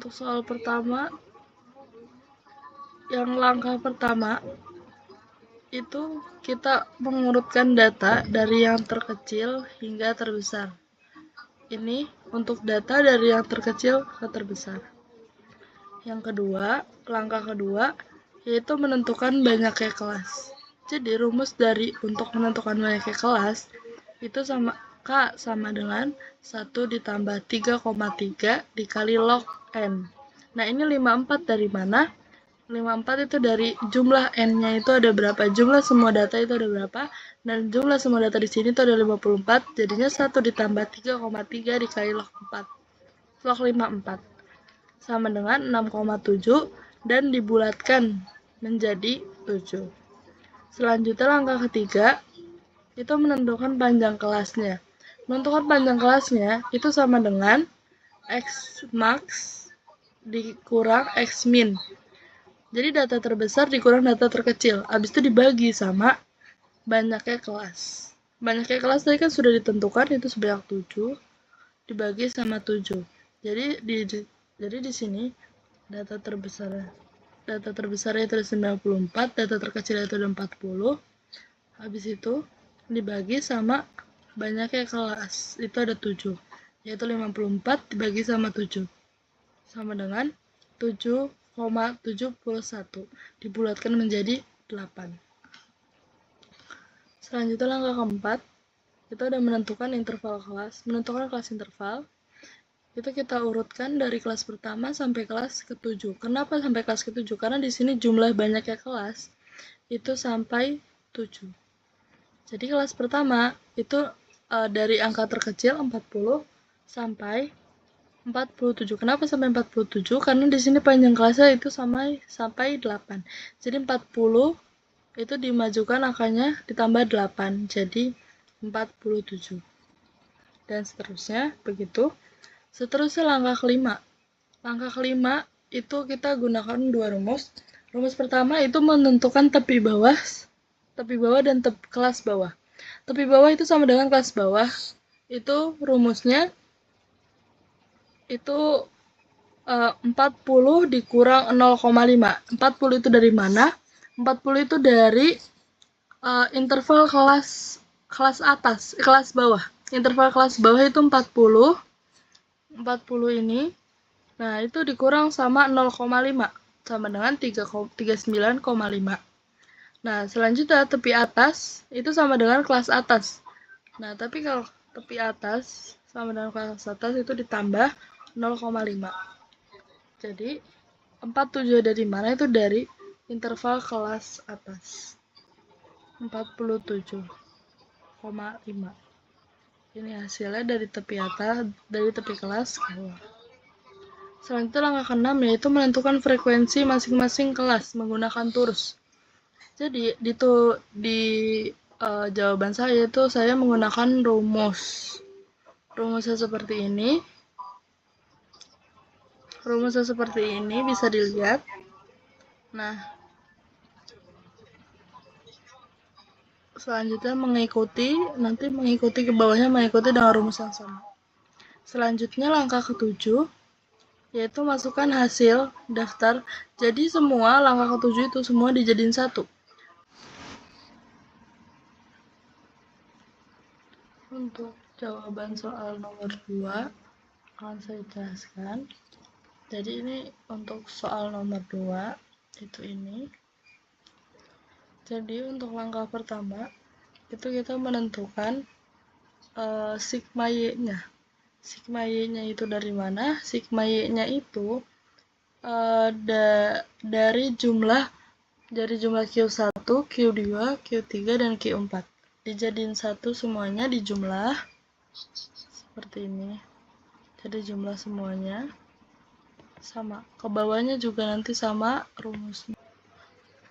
Untuk soal pertama, yang langkah pertama itu kita mengurutkan data dari yang terkecil hingga terbesar. Ini untuk data dari yang terkecil ke terbesar. Yang kedua, langkah kedua yaitu menentukan banyaknya kelas. Jadi rumus dari untuk menentukan banyaknya kelas itu sama dengan 1 ditambah 3,3 dikali log n. Nah, ini 54 dari mana? 54 itu dari jumlah n-nya itu ada berapa, jumlah semua data itu ada berapa, dan jumlah semua data di sini itu ada 54, jadinya 1 ditambah 3,3 dikali log 4. Log 54 sama dengan 6,7 dan dibulatkan menjadi 7. Selanjutnya langkah ketiga itu menentukan panjang kelasnya. Menentukan panjang kelasnya itu sama dengan X max dikurang X min. Jadi data terbesar dikurang data terkecil. Habis itu dibagi sama banyaknya kelas. Banyaknya kelas tadi kan sudah ditentukan itu sebanyak 7 dibagi sama 7. Jadi di sini data terbesarnya itu ada 94, data terkecilnya itu ada 40. Habis itu dibagi sama banyaknya kelas itu ada 7, yaitu 54 dibagi sama 7 sama dengan 7,71 dibulatkan menjadi 8. Selanjutnya langkah keempat, kita udah menentukan interval kelas. Menentukan kelas interval itu kita urutkan dari kelas pertama sampai kelas ke-7. Kenapa sampai kelas ke-7? Karena di sini jumlah banyaknya kelas itu sampai 7. Jadi kelas pertama itu dari angka terkecil 40 sampai 47. Kenapa sampai 47? Karena di sini panjang kelasnya itu sampai 8. Jadi 40 itu dimajukan angkanya ditambah 8. Jadi 47. Dan seterusnya begitu. Seterusnya langkah kelima. Langkah kelima itu kita gunakan dua rumus. Rumus pertama itu menentukan tepi bawah dan kelas bawah. Tepi bawah itu sama dengan kelas bawah. Itu rumusnya itu 40 dikurang 0,5. 40 itu dari mana? 40 itu dari interval kelas atas, kelas bawah. Interval kelas bawah itu 40. 40 ini. Nah, itu dikurang sama 0,5 sama dengan 39,5. Nah, selanjutnya tepi atas itu sama dengan kelas atas. Nah, tapi kalau tepi atas sama dengan kelas atas itu ditambah 0,5. Jadi 47 dari mana? Itu dari interval kelas atas. 47,5. Ini hasilnya dari tepi atas, dari tepi kelas bawah. Selanjutnya langkah ke-6 yaitu menentukan frekuensi masing-masing kelas menggunakan turus. Jadi di jawaban saya itu saya menggunakan rumus. Rumusnya seperti ini. Rumusnya seperti ini bisa dilihat. Nah, selanjutnya mengikuti ke bawahnya mengikuti dengan rumus yang sama. Selanjutnya langkah ke-7 yaitu masukkan hasil daftar. Jadi semua langkah ke-7 itu semua dijadiin satu. Untuk jawaban soal nomor 2 akan saya jelaskan. Jadi ini untuk soal nomor 2 itu ini. Jadi untuk langkah pertama itu kita menentukan sigma y-nya. Sigma y-nya itu dari mana? Sigma y-nya itu dari jumlah Q1, Q2, Q3 dan Q4. Dijadiin satu semuanya dijumlah seperti ini. Jadi jumlah semuanya sama. Ke bawahnya juga nanti sama rumusnya.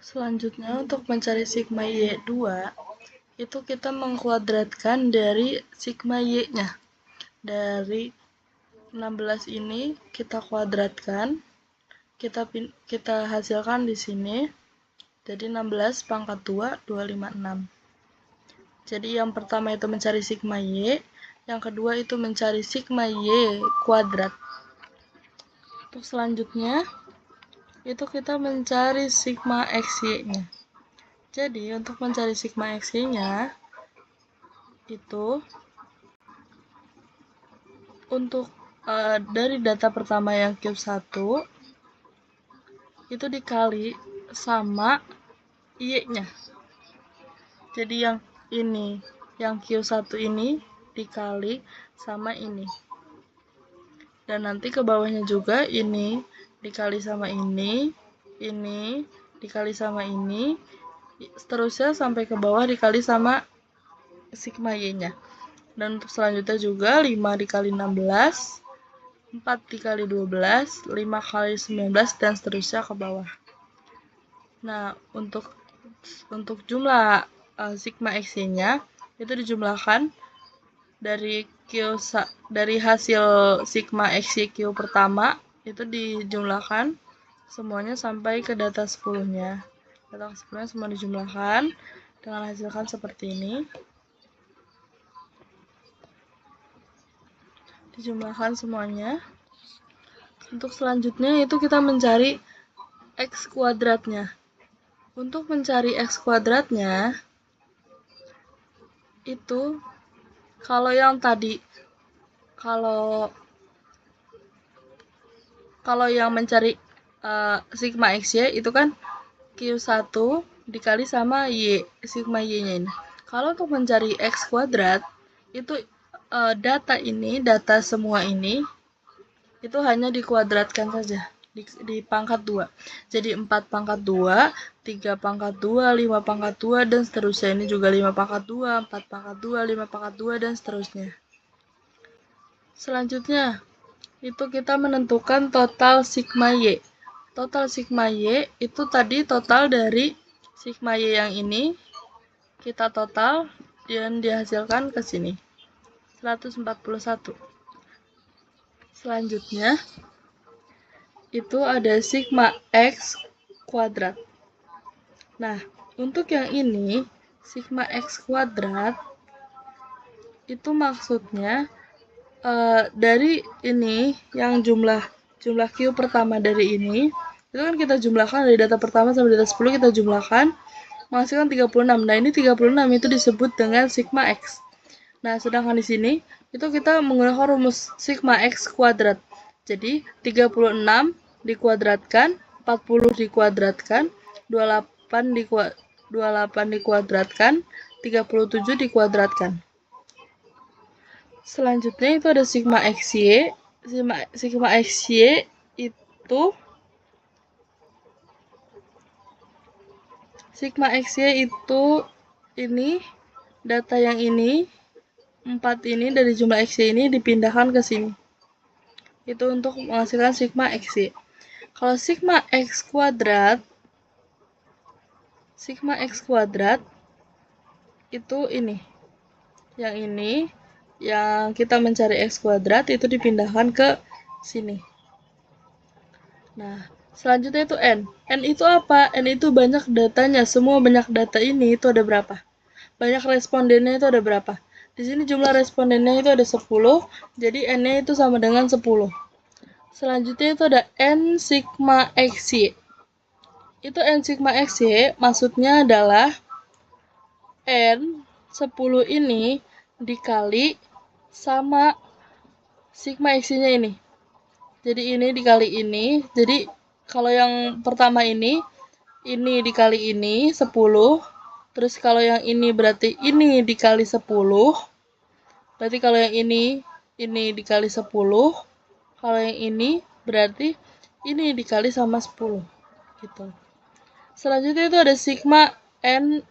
Selanjutnya untuk mencari sigma Y2 itu kita mengkuadratkan dari sigma Y-nya. Dari 16 ini kita kuadratkan. Kita hasilkan di sini. Jadi 16 pangkat 2 256. Jadi yang pertama itu mencari sigma Y, yang kedua itu mencari sigma Y kuadrat. Untuk selanjutnya itu kita mencari sigma XY-nya. Jadi untuk mencari sigma XY-nya itu untuk dari data pertama yang cube 1 itu dikali sama Y-nya. Jadi yang ini, yang Q1 ini dikali sama ini. Dan nanti ke bawahnya juga ini dikali sama ini dikali sama ini, seterusnya sampai ke bawah dikali sama sigma Y-nya. Dan untuk selanjutnya juga 5 dikali 16, 4 dikali 12, 5 kali 19, dan seterusnya ke bawah. Nah, untuk jumlah sigma XY-nya itu dijumlahkan dari hasil sigma XYQ pertama itu dijumlahkan semuanya sampai ke data 10-nya. Data 10-nya semua dijumlahkan dengan hasilkan seperti ini. Dijumlahkan semuanya. Untuk selanjutnya itu kita mencari X kuadratnya. Untuk mencari X kuadratnya itu kalau yang tadi kalau yang mencari sigma XY itu kan Q1 dikali sama Y, sigma Y-nya ini. Kalau untuk mencari X kuadrat itu data semua ini itu hanya dikuadratkan saja. Di pangkat 2. Jadi 4 pangkat 2, 3 pangkat 2, 5 pangkat 2, dan seterusnya. Ini juga 5 pangkat 2, 4 pangkat 2, 5 pangkat 2, dan seterusnya. Selanjutnya, itu kita menentukan total sigma Y. Total sigma Y itu tadi total dari sigma Y yang ini, kita total, dan dihasilkan ke sini. 141. Selanjutnya, itu ada sigma X kuadrat. Nah, untuk yang ini, sigma X kuadrat, itu maksudnya dari ini, yang jumlah Q pertama dari ini, itu kan kita jumlahkan dari data pertama sampai data 10, kita jumlahkan, menghasilkan 36. Nah, ini 36 itu disebut dengan sigma X. Nah, sedangkan di sini, itu kita menggunakan rumus sigma X kuadrat. Jadi, 36 dikuadratkan, 40 dikuadratkan, 28 dikuadratkan, 37 dikuadratkan. Selanjutnya itu ada sigma XY. Sigma XY itu ini data yang ini 4 ini dari jumlah XY ini dipindahkan ke sini. Itu untuk menghasilkan sigma XY. Kalau sigma X kuadrat itu ini. Yang ini yang kita mencari X kuadrat itu dipindahkan ke sini. Nah, selanjutnya itu N. N itu apa? N itu banyak datanya. Semua banyak data ini itu ada berapa? Banyak respondennya itu ada berapa? Di sini jumlah respondennya itu ada 10, jadi N-nya itu sama dengan 10. Selanjutnya itu ada N sigma XY. Itu N sigma XY maksudnya adalah N 10 ini dikali sama sigma XY-nya ini. Jadi ini dikali ini. Jadi kalau yang pertama ini dikali ini 10. Terus kalau yang ini berarti ini dikali 10. Berarti kalau yang ini dikali 10. Kalau yang ini berarti ini dikali sama 10. Gitu. Selanjutnya itu ada sigma N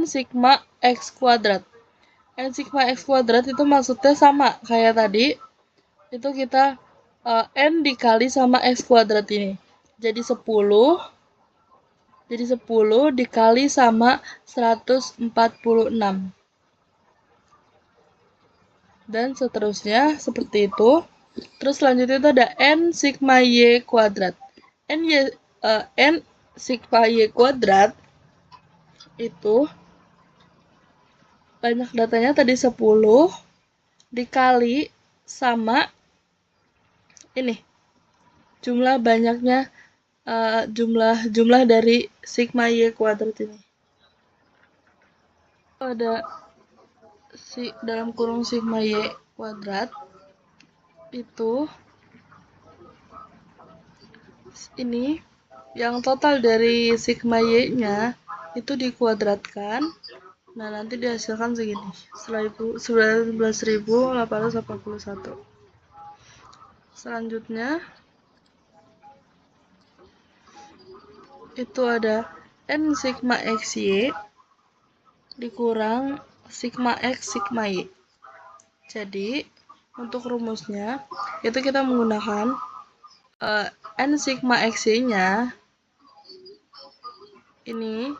sigma X kuadrat. N sigma X kuadrat itu maksudnya sama kayak tadi. Itu kita N dikali sama X kuadrat ini. Jadi 10 dikali sama 146. Dan seterusnya seperti itu. Terus selanjutnya itu ada N sigma Y kuadrat. N sigma Y kuadrat itu banyak datanya tadi 10 dikali sama ini. jumlah banyaknya jumlah dari sigma y kuadrat ini. Ada dalam kurung sigma y kuadrat itu ini yang total dari sigma y-nya itu dikuadratkan. Nah, nanti dihasilkan segini. 19.881. Selanjutnya itu ada n sigma xy dikurang sigma x sigma y. Jadi, untuk rumusnya itu kita menggunakan n sigma xy-nya ini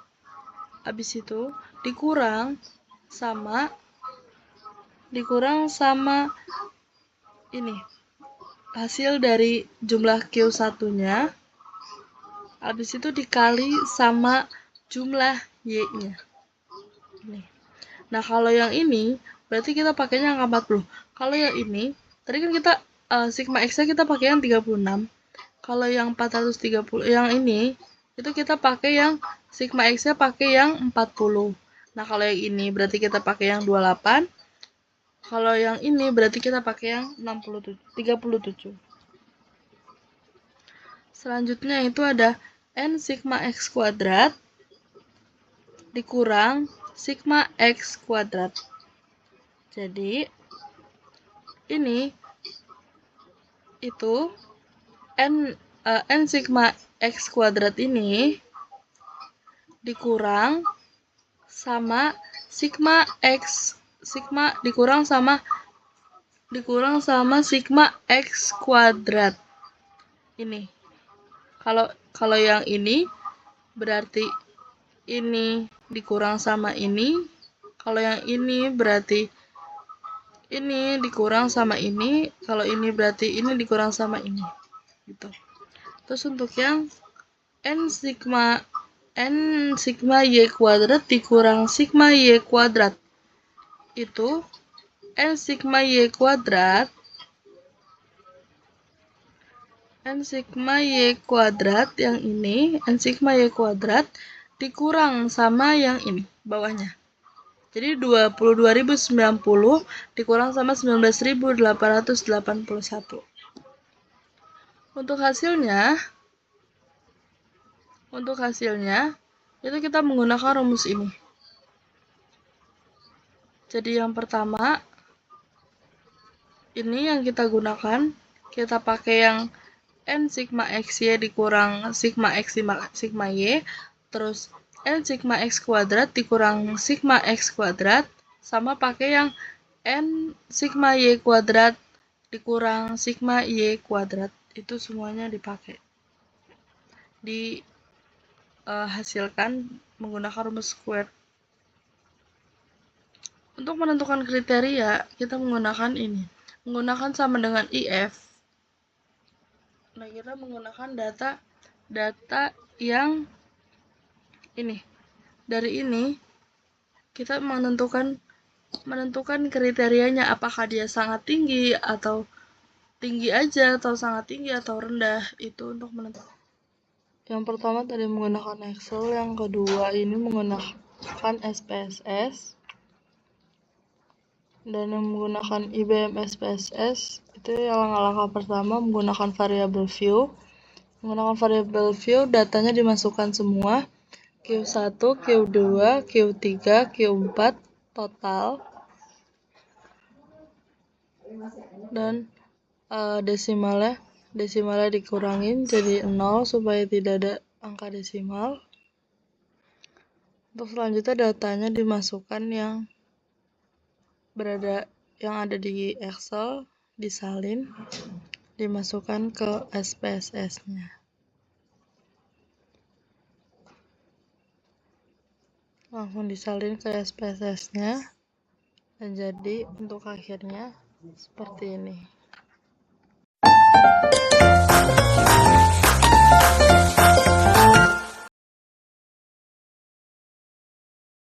habis itu dikurang sama ini hasil dari jumlah Q1-nya habis itu dikali sama jumlah Y-nya. Nah, kalau yang ini berarti kita pakainya angka 40. Kalau yang ini, tadi kan kita sigma X-nya kita pakai yang 36. Kalau yang 430, yang ini itu kita pakai yang sigma X-nya pakai yang 40. Nah, kalau yang ini berarti kita pakai yang 28. Kalau yang ini berarti kita pakai yang 37. Selanjutnya itu ada n sigma x kuadrat dikurang sigma x kuadrat. Jadi ini itu n sigma x kuadrat ini dikurang sama sigma x dikurang sama sigma x kuadrat. Ini. Kalau yang ini berarti ini dikurang sama ini. Kalau yang ini berarti ini dikurang sama ini. Kalau ini berarti ini dikurang sama ini. Gitu. Terus untuk yang n sigma y kuadrat dikurang sigma y kuadrat itu n sigma y kuadrat yang ini n sigma y kuadrat dikurang sama yang ini bawahnya. Jadi 22.090 dikurang sama 19.881. Untuk hasilnya itu kita menggunakan rumus ini. Jadi yang pertama ini yang kita gunakan, kita pakai yang n sigma xy dikurang sigma x sigma y, terus n sigma x kuadrat dikurang sigma x kuadrat, sama pakai yang n sigma y kuadrat dikurang sigma y kuadrat. Itu semuanya dipakai. Dihasilkan menggunakan rumus square. Untuk menentukan kriteria, kita menggunakan ini. Menggunakan sama dengan IF. Nah, kita menggunakan data yang ini. Dari ini kita menentukan kriterianya, apakah dia sangat tinggi atau tinggi aja atau sangat tinggi atau rendah. Itu untuk menentukan. Yang pertama tadi menggunakan Excel, yang kedua ini menggunakan SPSS, dan yang menggunakan IBM SPSS itu yang langkah pertama menggunakan variable view. Menggunakan variable view, datanya dimasukkan semua, Q1, Q2, Q3, Q4 total, dan desimalnya dikurangin jadi 0 supaya tidak ada angka desimal. Untuk selanjutnya datanya dimasukkan yang ada di Excel, disalin, dimasukkan ke SPSS-nya. Langsung disalin ke SPSS-nya, dan jadi untuk akhirnya seperti ini.